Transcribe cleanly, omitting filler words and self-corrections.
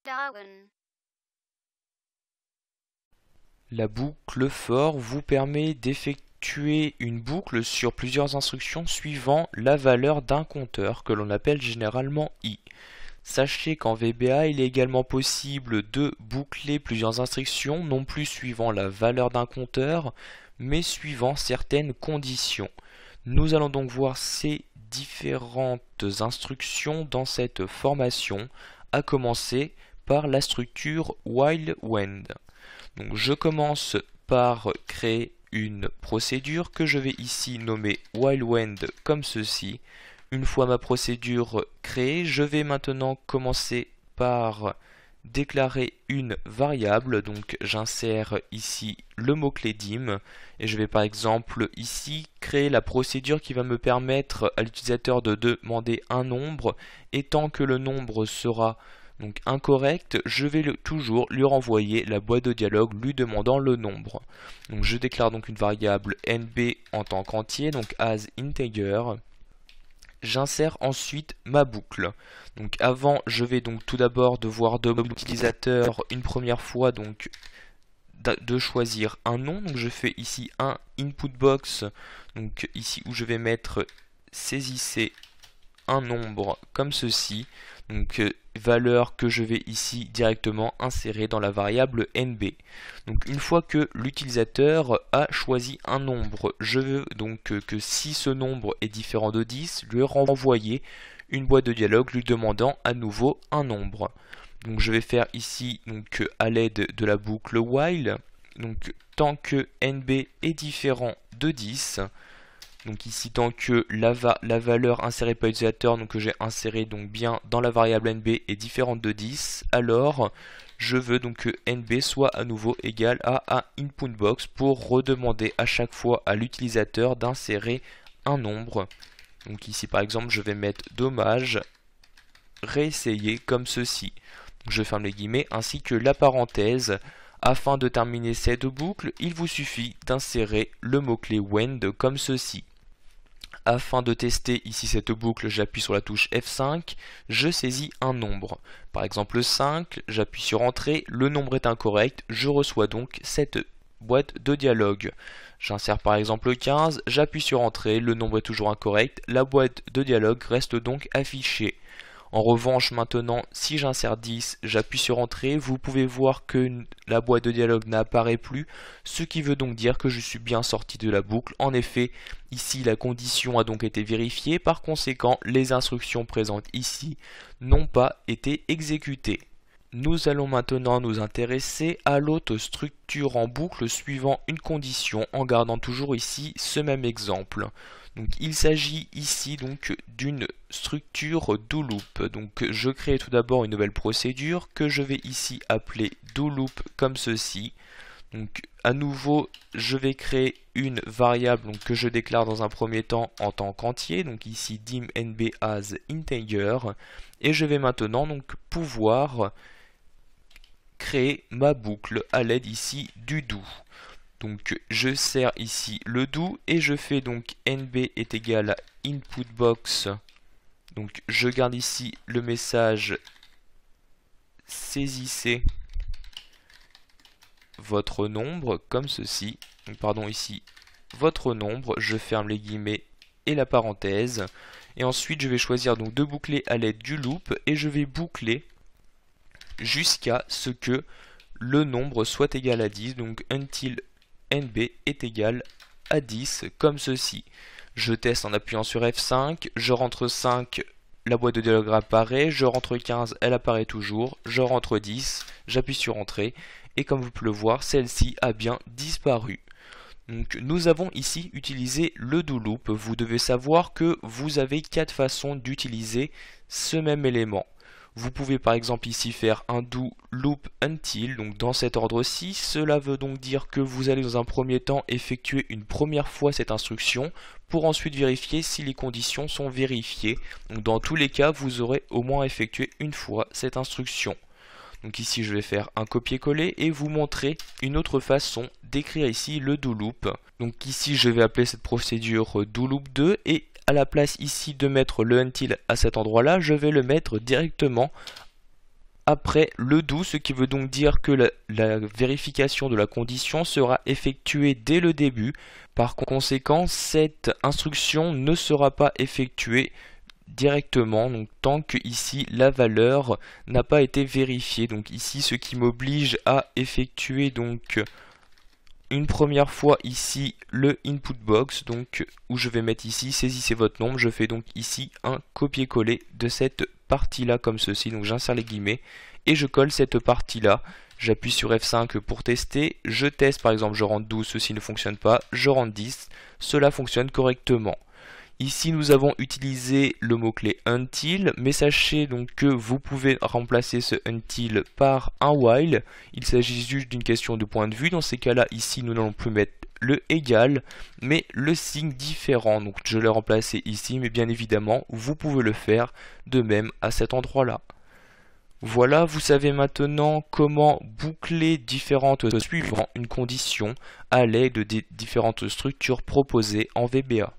Darwin. La boucle for vous permet d'effectuer une boucle sur plusieurs instructions suivant la valeur d'un compteur que l'on appelle généralement i. Sachez qu'en VBA, il est également possible de boucler plusieurs instructions, non plus suivant la valeur d'un compteur, mais suivant certaines conditions. Nous allons donc voir ces différentes instructions dans cette formation, à commencer par la structure while when. Donc je commence par créer une procédure que je vais ici nommer while when comme ceci. Une fois ma procédure créée, je vais maintenant commencer par déclarer une variable. Donc j'insère ici le mot-clé dim et je vais par exemple ici créer la procédure qui va me permettre à l'utilisateur de demander un nombre, et tant que le nombre sera donc incorrect, je vais toujours lui renvoyer la boîte de dialogue lui demandant le nombre. Donc je déclare donc une variable nb en tant qu'entier, donc as integer. J'insère ensuite ma boucle. Donc avant, je vais donc tout d'abord devoir demander à l'utilisateur une première fois donc de choisir un nom. Donc je fais ici un input box, donc ici où je vais mettre saisissez un nombre comme ceci, donc valeur que je vais ici directement insérer dans la variable nb. Donc une fois que l'utilisateur a choisi un nombre, je veux donc que si ce nombre est différent de 10, lui renvoyer une boîte de dialogue lui demandant à nouveau un nombre. Donc je vais faire ici donc à l'aide de la boucle while, donc tant que nb est différent de 10. Donc ici tant que la valeur insérée par l'utilisateur, donc que j'ai inséré donc bien dans la variable nb, est différente de 10, alors je veux donc que nb soit à nouveau égal à un input box pour redemander à chaque fois à l'utilisateur d'insérer un nombre. Donc ici par exemple je vais mettre dommage, réessayer comme ceci. Donc je ferme les guillemets ainsi que la parenthèse. Afin de terminer cette boucle, il vous suffit d'insérer le mot-clé when comme ceci. Afin de tester ici cette boucle, j'appuie sur la touche F5, je saisis un nombre. Par exemple 5, j'appuie sur Entrée, le nombre est incorrect, je reçois donc cette boîte de dialogue. J'insère par exemple 15, j'appuie sur Entrée, le nombre est toujours incorrect, la boîte de dialogue reste donc affichée. En revanche, maintenant, si j'insère 10, j'appuie sur Entrée, vous pouvez voir que la boîte de dialogue n'apparaît plus, ce qui veut donc dire que je suis bien sorti de la boucle. En effet, ici, la condition a donc été vérifiée, par conséquent, les instructions présentes ici n'ont pas été exécutées. Nous allons maintenant nous intéresser à l'autre structure en boucle suivant une condition en gardant toujours ici ce même exemple. Donc il s'agit ici donc d'une structure do loop. Donc je crée tout d'abord une nouvelle procédure que je vais ici appeler do loop comme ceci. Donc à nouveau je vais créer une variable donc, que je déclare dans un premier temps en tant qu'entier, donc ici dim nb as integer, et je vais maintenant donc pouvoir créer ma boucle à l'aide ici du do. Donc je sers ici le do et je fais donc nb est égal à input box. Donc je garde ici le message saisissez votre nombre comme ceci. Donc, pardon, ici votre nombre, je ferme les guillemets et la parenthèse. Et ensuite je vais choisir donc de boucler à l'aide du loop et je vais boucler jusqu'à ce que le nombre soit égal à 10. Donc until nb est égal à 10 comme ceci. Je teste en appuyant sur F5, je rentre 5, la boîte de dialogue apparaît, je rentre 15, elle apparaît toujours, je rentre 10, j'appuie sur Entrée, et comme vous pouvez le voir, celle-ci a bien disparu. Donc nous avons ici utilisé le do loop. Vous devez savoir que vous avez 4 façons d'utiliser ce même élément. Vous pouvez par exemple ici faire un do loop until, donc dans cet ordre-ci. Cela veut donc dire que vous allez dans un premier temps effectuer une première fois cette instruction pour ensuite vérifier si les conditions sont vérifiées. Donc dans tous les cas, vous aurez au moins effectué une fois cette instruction. Donc ici je vais faire un copier-coller et vous montrer une autre façon d'écrire ici le do loop. Donc ici je vais appeler cette procédure do loop 2 et à la place ici de mettre le until à cet endroit là, je vais le mettre directement après le do, ce qui veut donc dire que la vérification de la condition sera effectuée dès le début. Par conséquent, cette instruction ne sera pas effectuée directement, donc tant que ici la valeur n'a pas été vérifiée. Donc ici, ce qui m'oblige à effectuer donc une première fois ici le input box, donc où je vais mettre ici saisissez votre nombre. Je fais donc ici un copier-coller de cette partie là comme ceci, donc j'insère les guillemets et je colle cette partie là. J'appuie sur F5 pour tester, je teste, par exemple je rentre 12, ceci ne fonctionne pas, je rentre 10, cela fonctionne correctement. Ici nous avons utilisé le mot-clé until, mais sachez donc que vous pouvez remplacer ce until par un while. Il s'agit juste d'une question de point de vue. Dans ces cas-là, ici nous n'allons plus mettre le égal, mais le signe différent. Donc je l'ai remplacé ici, mais bien évidemment vous pouvez le faire de même à cet endroit-là. Voilà, vous savez maintenant comment boucler différentes suivant une condition à l'aide des différentes structures proposées en VBA.